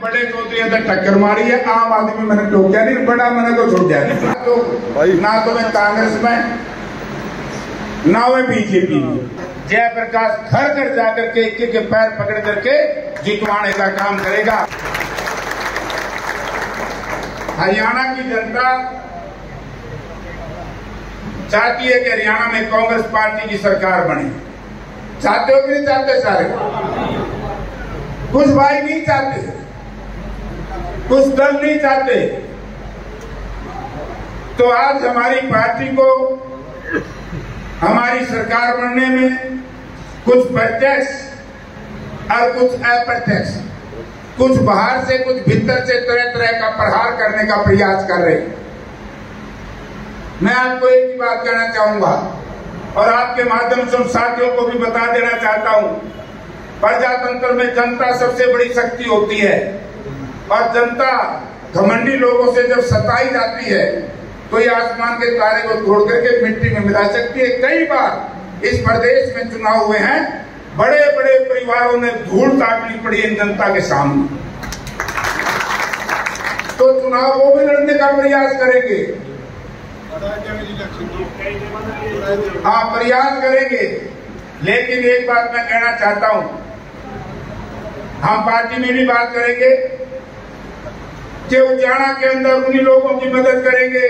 बड़े चौधरी अंदर टक्कर मारी है, आम आदमी मैंने टोकिया नहीं, बड़ा मैंने को छोड़ दिया तो ना तो मैं कांग्रेस में ना मैं बीजेपी में। जयप्रकाश घर घर जाकर के एक के पैर पकड़ करके जितवाने का काम करेगा। हरियाणा की जनता चाहती है कि हरियाणा में कांग्रेस पार्टी की सरकार बने। चाहते हो कि नहीं चाहते? सारे कुछ भाई नहीं चाहते, कुछ दल नहीं चाहते। तो आज हमारी पार्टी को हमारी सरकार बनने में कुछ प्रत्यक्ष और कुछ अप्रत्यक्ष, कुछ बाहर से कुछ भीतर से तरह तरह का प्रहार करने का प्रयास कर रहे हैं। मैं आपको एक ही बात कहना चाहूंगा और आपके माध्यम से उन साथियों को भी बता देना चाहता हूं, प्रजातंत्र में जनता सबसे बड़ी शक्ति होती है और जनता घमंडी लोगों से जब सताई जाती है तो ये आसमान के तारे को तोड़ करके मिट्टी में मिला सकती है। कई बार इस प्रदेश में चुनाव हुए हैं, बड़े बड़े परिवारों ने धूल ताकनी पड़ी इन जनता के सामने। तो चुनाव वो भी लड़ने का प्रयास करेंगे, हाँ प्रयास करेंगे। लेकिन एक बात मैं कहना चाहता हूं, हम पार्टी में भी बात करेंगे कि उचाना के अंदर उन्हीं लोगों की मदद करेंगे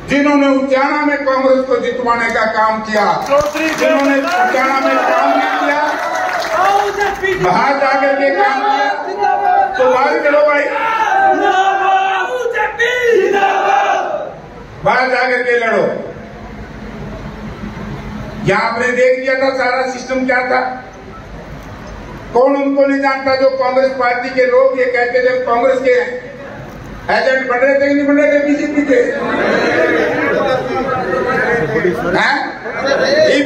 जिन्होंने उचाना में कांग्रेस को जितवाने का काम किया, जिन्होंने उचाना में काम नहीं किया, बाहर जाकर के काम किया। तो बात करो भाई, बाहर जाकर के लड़ो। यहां आपने देख लिया था सारा सिस्टम क्या था। कौन उनको नहीं जानता जो कांग्रेस पार्टी के लोग ये कहते थे कांग्रेस के एजेंट बन रहे थे कि नहीं बन रहे थे बीजेपी के?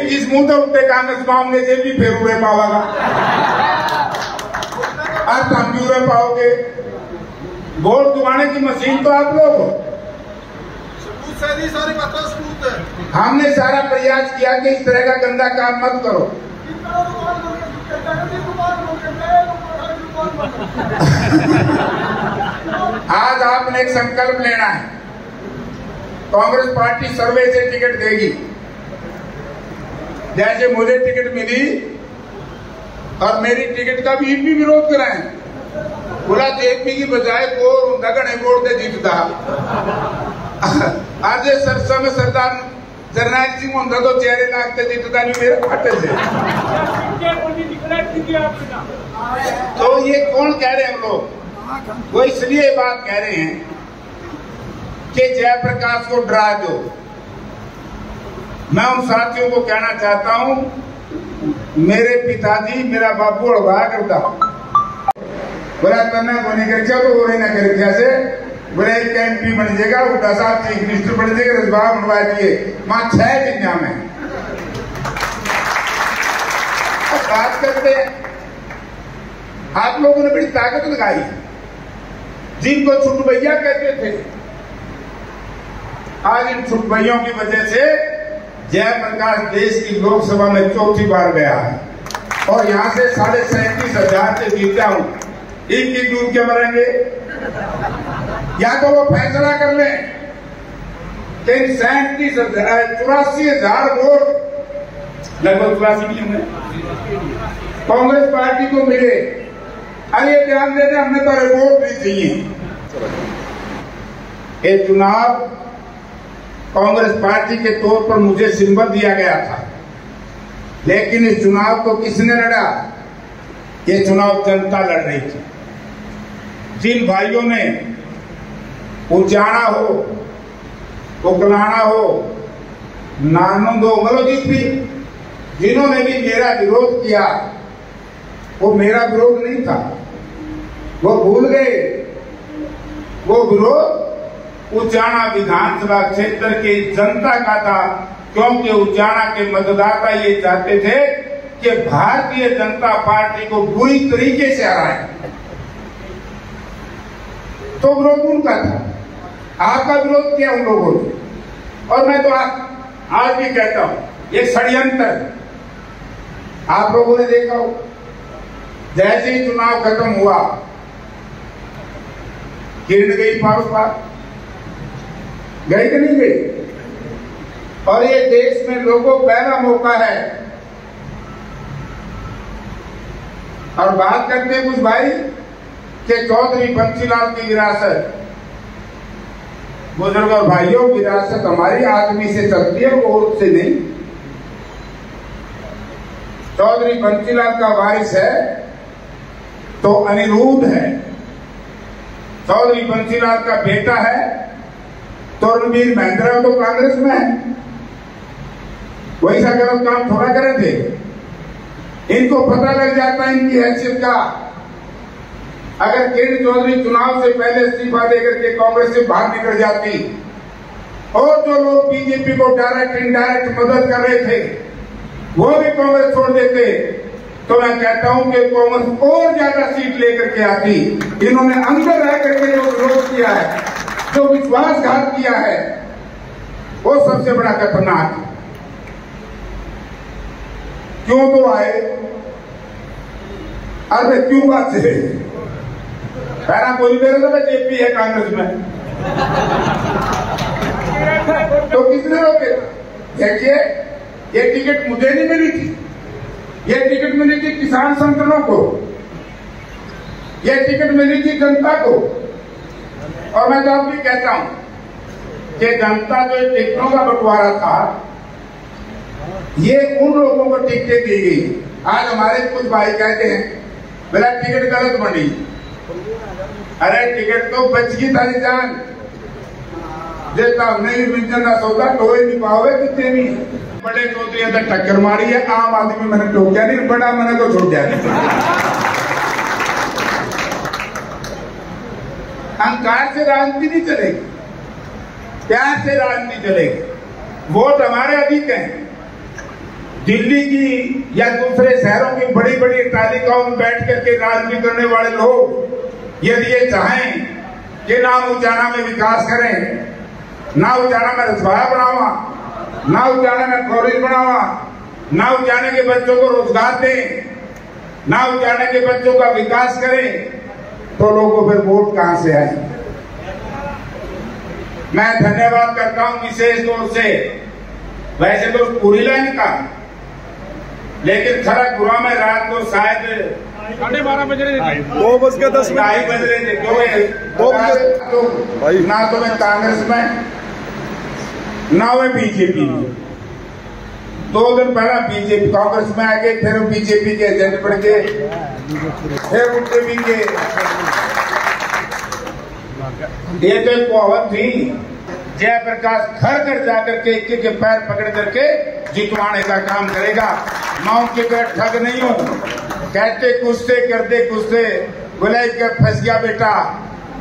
किस मुंह से उठते कांग्रेस मामले से भी फिर उड़े पाओगा और तुम भी उड़े पाओगे। वोट दुआने की मशीन तो आप लोग। हमने सारा प्रयास किया कि इस तरह का गंदा काम मत करो। आज आपने एक संकल्प लेना है, कांग्रेस पार्टी सर्वे से टिकट देगी। जैसे मुझे टिकट मिली और मेरी टिकट का भी विरोध कराएं, बोला जेपी की बजाय को दगने वोट दे जीतता। आज सरसा में सरदार जरनैल सिंह होता तो चेहरे लागते जीतता नहीं मेरे फाटे से। तो ये कौन कह रहे हैं हम लोग? वो इसलिए बात कह रहे हैं कि जयप्रकाश को डरा दो। मैं उन साथियों को कहना चाहता हूं, मेरे पिताजी मेरा बापू अड़वा करता बोला तन्ना बोने कर तो बोले ना कर कैसे बोले MP बन जाएगा, उल्टा साहब चीफ मिनिस्टर बन जाएगा, रजवाह बनवा दिए मां 6 दुनिया में। बात करते हैं, आप लोगों ने बड़ी ताकत लगाई, जिनको छुटभैया कहते थे आज इन छुटभैयों की वजह से जयप्रकाश देश की लोकसभा में 4थी बार गया है और यहां से 37,500 से जीता हूं। इनकी दूर के मरेंगे, या तो वो फैसला कर ले कि 84,000 वोट लगभग 84 भी होंगे कांग्रेस पार्टी को मिले। अरे ध्यान देना, हमने तो वोट नहीं चाहिए। ये चुनाव कांग्रेस पार्टी के तौर पर मुझे सिंबल दिया गया था, लेकिन इस चुनाव को किसने लड़ा? ये चुनाव जनता लड़ रही थी। जिन भाइयों ने उचाना हो, उकलाना हो, नारनंद हो, मलोजीत भी, जिन्होंने भी मेरा विरोध किया, वो मेरा विरोध नहीं था, वो भूल गए। वो विरोध उचाना विधानसभा क्षेत्र की जनता का था, क्योंकि उचाना के मतदाता ये चाहते थे कि भारतीय जनता पार्टी को बुरी तरीके से हराए। तो विरोध उनका था, आपका विरोध किया उन लोगों ने। और मैं तो आज भी कहता हूं, ये षड्यंत्र आप लोगों ने देखा हो। जैसे ही चुनाव खत्म हुआ किरण गई पार पार, गई कि नहीं गई? और ये देश में लोगों को पहला मौका है। और बात करते हैं कुछ भाई कि चौधरी बंसीलाल की विरासत, बुजुर्ग और भाइयों, विरासत हमारी आदमी से चलती है, वो औरत से नहीं। चौधरी बंसीलाल का वारिस है तो अनिरुद्ध है, चौधरी बंसीलाल का बेटा है तो रणवीर महेंद्र तो कांग्रेस में है। वैसा गलत काम थोड़ा करे थे। इनको पता लग जाता है इनकी हैसियत का। अगर किरण चौधरी चुनाव से पहले इस्तीफा देकर के कांग्रेस से बाहर निकल जाती और जो लोग बीजेपी को डायरेक्ट इनडायरेक्ट मदद कर रहे थे वो भी कांग्रेस छोड़ देते, तो मैं कहता हूं कि कांग्रेस और ज्यादा सीट लेकर के आती। इन्होंने अंदर रह करके जो विरोध किया है, जो विश्वासघात किया है, वो सबसे बड़ा खतरनाक है। क्यों तो आए? अरे क्यों बात है? पहला कोई मेरे तो जेपी है कांग्रेस में, तो किसने रोके? देखिए, ये टिकट मुझे नहीं मिली थी, ये टिकट मिली थी किसान संगठनों को, ये टिकट मिली थी जनता को। और मैं तो अब भी कहता हूं कि जनता जो टिकटों का बंटवारा था, ये उन लोगों को टिकटें दी गई। आज हमारे कुछ भाई कहते हैं मेरा टिकट गलत बनी। अरे टिकट तो बच गई तारी जान, देता नहीं मिलता ना सौदा टोए नहीं पाओगे कितने भी। बड़े चौधरी अंदर टक्कर मारी है, आम आदमी मैंने टोकिया नहीं, बड़ा मैंने को छोड़ दिया नहीं। अहंकार से राजनीति नहीं चलेगी, प्यार से राजनीति चलेगी। वोट हमारे अधिक हैं। दिल्ली की या दूसरे शहरों की बड़ी बड़ी तालिकाओं में बैठ करके राजनीति करने वाले लोग यदि ये चाहें कि ना उजाना में विकास करें, ना उजाना में रसवाया बनावा, ना उजाना में कॉलेज बनावा, ना उजाने के बच्चों को रोजगार दें, ना उजाने के बच्चों का विकास करें, तो लोगों को फिर वोट कहां से आए? मैं धन्यवाद करता हूं विशेष तौर से, वैसे तो पूरी लाइन का, लेकिन खड़गपुरा में रात को शायद 12:30 बज रहे थे, 2 बज के 10 मिनट बज रहे थे। क्यों? ना तो मैं कांग्रेस में, ना मैं बीजेपी में। 2 दिन पहला बीजेपी कांग्रेस में आ गए, फिर बीजेपी के एजेंट बन गए, फिर उनके भी के। ये तो एक कहावत थी, जयप्रकाश घर घर जाकर के एक के पैर पकड़ करके जितवाने का काम करेगा। माओ के घर ठग नहीं हो, कहते कुछ से करते कुछ से, बोले क्या फंस गया बेटा।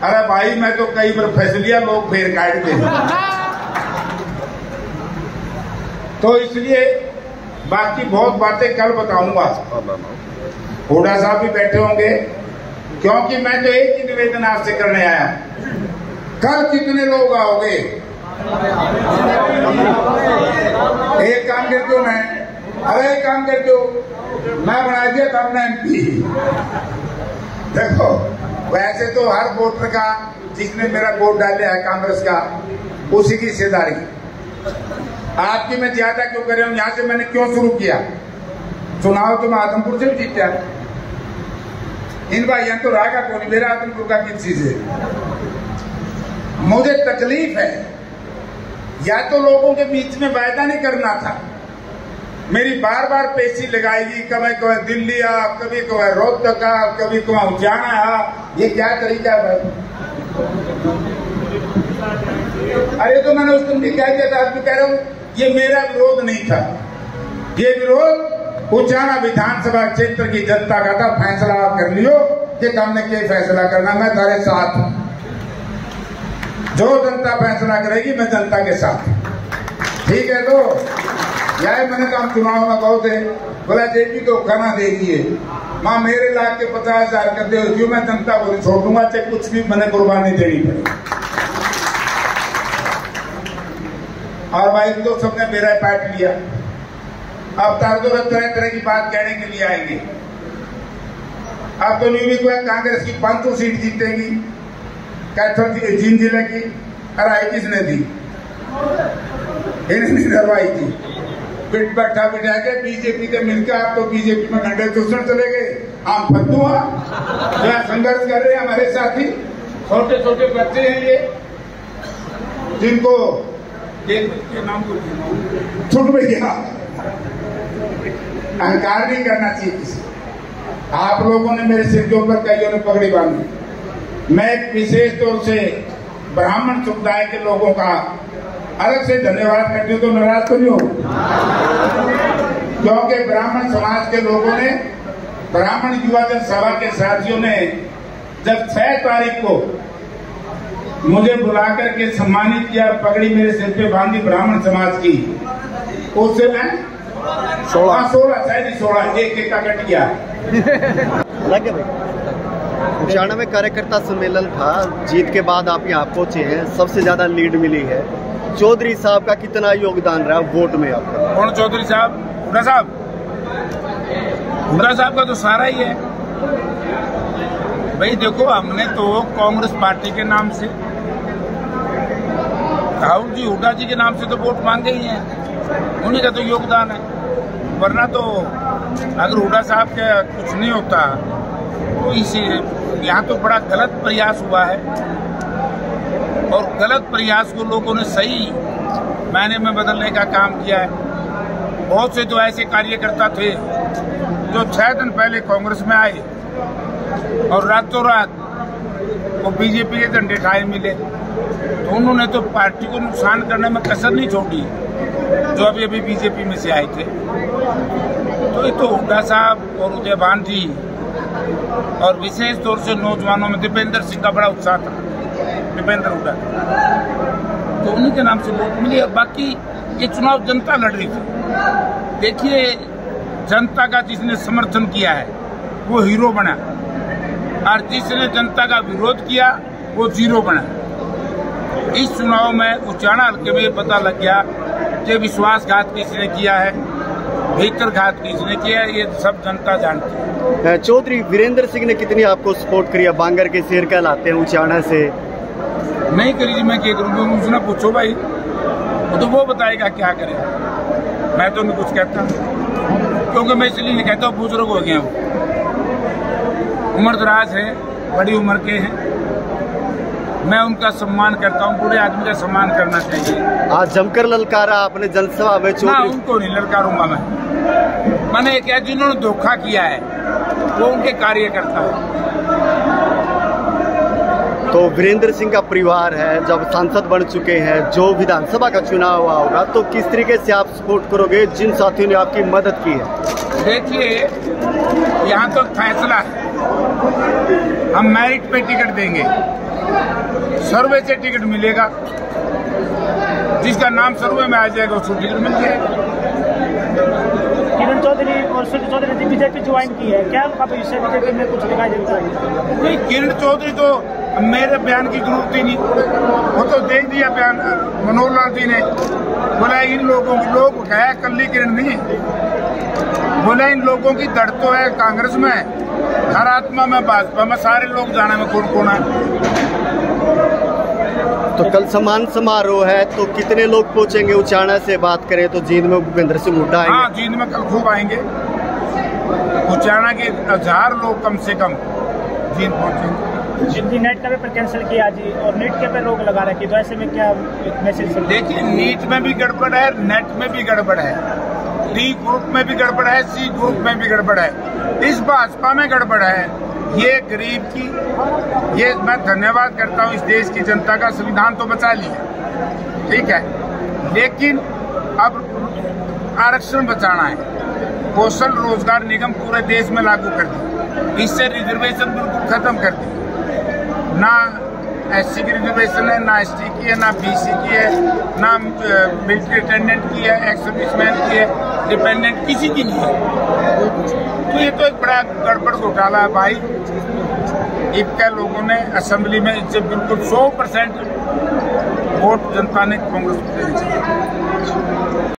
अरे भाई मैं तो कई बार फंस लिया, लोग फेर काटते हैं। तो इसलिए बाकी बहुत बातें कल बताऊंगा। हुड्डा साहब भी बैठे होंगे, क्योंकि मैं तो एक ही निवेदन आपसे करने आया। कल कितने लोग आओगे? एक काम कर दो, मैं अरे एक काम कर दो, मैं बना दिया था अपना MP। देखो वैसे तो हर वोटर का, जिसने मेरा वोट डाला है कांग्रेस का, उसी की हिस्सेदारी। आपकी मैं ज्यादा क्यों कर रहा हूं? यहां से मैंने क्यों शुरू किया? चुनाव तो मैं आदमपुर से भी जीता। इन भाइयों तो रागा को नहीं, मेरा आदमपुर का किस चीज है। मुझे तकलीफ है, या तो लोगों के बीच में वायदा नहीं करना था। मेरी बार बार पेशी लगाएगी, कभी कभी दिल्ली आ, कभी कभी रोहतक आ, कभी कभी उजाना आ। ये क्या तरीका है भाई? अरे तो मैंने उस दिन भी कह दिया था, आज भी कह रहा हूं, ये मेरा विरोध नहीं था। ये विरोध उजाना विधानसभा क्षेत्र की जनता का था। फैसला आप कर लियो कि हमने क्या फैसला करना, मैं तुम्हारे साथ हूं। जो जनता फैसला करेगी मैं जनता के साथ, ठीक है? तो यार मैंने तो हम चुनाव में कहो थे, बोला जेपी तो खाना देगी, मां मेरे लाख के 50,000 कर दे, क्यों मैं जनता को छोड़ दूंगा, चाहे कुछ भी मैंने कुर्बानी देनी पड़ी। और भाई तो सबने मेरा पार्ट लिया। अब तारदो तरह तरह की बात कहने के लिए आएंगे। अब तो न्यू कांग्रेस की 500 सीट जीतेगी, कैथल जींद जिले की हराई किसने दी? इन्हें डरवाई थी। पिट बैठा बिठा के बीजेपी के मिलकर आप तो बीजेपी में घंटे दूसरे चले गए। हम फद्दू जो संघर्ष कर रहे हैं हमारे साथी, छोटे छोटे बच्चे हैं ये, जिनको नाम छूट में गया। अहंकार नहीं करना चाहिए किसी। आप लोगों ने मेरे सिर के ऊपर कईयों ने पगड़ी बांधी। मैं विशेष तौर से ब्राह्मण समुदाय के लोगों का अलग से धन्यवाद करती हूँ, तो नाराज तो नहीं हो, क्योंकि ब्राह्मण समाज के लोगों ने, ब्राह्मण युवा जन सभा के साथियों ने जब 6 तारीख को मुझे बुला करके सम्मानित किया, पगड़ी मेरे सिर पे बांधी ब्राह्मण समाज की, उससे मैं 16 एक का कट गया। उचाना में कार्यकर्ता सम्मेलन था, जीत के बाद आप यहाँ पहुंचे हैं, सबसे ज्यादा लीड मिली है। चौधरी साहब का कितना योगदान रहा वोट में आपका? कौन चौधरी साहब? हुड्डा साहब? हुड्डा साहब का तो सारा ही है भाई। देखो, हमने तो कांग्रेस पार्टी के नाम से, राहुल जी हुड्डा जी के नाम से तो वोट मांगे ही हैं, उन्हीं का तो योगदान है। वरना तो अगर हुड्डा साहब का कुछ नहीं होता तो इसे यहाँ तो बड़ा गलत प्रयास हुआ है, और गलत प्रयास को लोगों ने सही मायने में बदलने का काम किया है। बहुत से तो ऐसे कार्यकर्ता थे जो 6 दिन पहले कांग्रेस में आए और रातों रात वो बीजेपी के झंडे ठाए मिले, तो उन्होंने तो पार्टी को नुकसान करने में कसर नहीं छोड़ी, जो अभी बीजेपी में से आए थे। तो ये तो हुड्डा साहब और उदयभान जी, और विशेष तौर से नौजवानों में दीपेंद्र सिंह का बड़ा उत्साह था, दीपेंद्र हुड्डा, तो उन्हीं के नाम से वोट मिली। और बाकी ये चुनाव जनता लड़ रही थी। देखिए, जनता का जिसने समर्थन किया है वो हीरो बना, और जिसने जनता का विरोध किया वो जीरो बना। इस चुनाव में उचाना हल्के में पता लग गया कि विश्वासघात किसने किया है, भीतरघात किसने किया है, ये सब जनता जानती है। चौधरी वीरेंद्र सिंह ने कितनी आपको सपोर्ट किया? बांगर के शेर कहलाते हैं उचाना से। नहीं करी, मैं क्या करूँ? उसने पूछो भाई, तो वो बताएगा क्या करे। मैं तो नहीं कुछ कहता, क्योंकि मैं इसलिए नहीं कहता, बुजुर्ग हो गए, वो उम्र दराज है, बड़ी उम्र के हैं, मैं उनका सम्मान करता हूँ। बूढ़े आदमी का सम्मान करना चाहिए। आज जमकर ललकारा आपने जनसभा में। ना, उनको नहीं ललकारूंगा मैंने ये क्या, जिन्होंने धोखा किया है वो उनके कार्यकर्ता है। तो वीरेंद्र सिंह का परिवार है, जब सांसद बन चुके हैं, जो विधानसभा का चुनाव हुआ होगा, तो किस तरीके से आप सपोर्ट करोगे जिन साथियों ने आपकी मदद की है? देखिए, यहाँ तो फैसला है, हम मेरिट पे टिकट देंगे, सर्वे से टिकट मिलेगा, जिसका नाम सर्वे में आ जाएगा उसको टिकट मिल जाएगा। किरण चौधरी और सुनील चौधरी ने बीजेपी ज्वाइन की है, क्या उनका भविष्य बीजेपी में कुछ दिखाई देता है? नहीं, किरण चौधरी तो मेरे बयान की जरूरत ही नहीं, वो तो दे दिया बयान मनोहर लाल जी ने। बोला इन लोगों के लोग गया, कल्ली किरण नहीं, बोला इन लोगों की दड़ तो है कांग्रेस में, हर आत्मा में भाजपा में, सारे लोग जाने में कौन कौन है। तो कल सम्मान समारोह है, तो कितने लोग पहुंचेंगे? उचाना से बात करें तो जींद में भूपेंद्र सिंह हुड्डा आएंगे। हाँ, जींद में कल खूब आएंगे, उचाना के 1000 लोग कम से कम जींद पहुंचेंगे। नेट का पेपर कैंसिल किया जी, और नेट के पे रोक लगा रखी, तो ऐसे में क्या मैसेज? देखिए, नीट में भी गड़बड़ है, नेट में भी गड़बड़ है, डी ग्रुप में भी गड़बड़ है, सी ग्रुप में भी गड़बड़ है, इस भाजपा में गड़बड़ है। ये गरीब की, ये मैं धन्यवाद करता हूँ इस देश की जनता का, संविधान तो बचा लिया, ठीक है, लेकिन अब आरक्षण बचाना है। कौशल रोजगार निगम पूरे देश में लागू कर दी, इससे रिजर्वेशन बिल्कुल खत्म कर दी। ना एससी की रिजर्वेशन है, ना एसटी की है, ना बीसी की है, ना मिलिट्री अटेंडेंट की है, एक्स सर्विसमैन की है, डिपेंडेंट किसी की नहीं है। तो ये तो एक बड़ा गड़बड़ घोटाला है भाई। इक्का लोगों ने असेंबली में इससे बिल्कुल 100% वोट जनता ने कांग्रेस को दिए।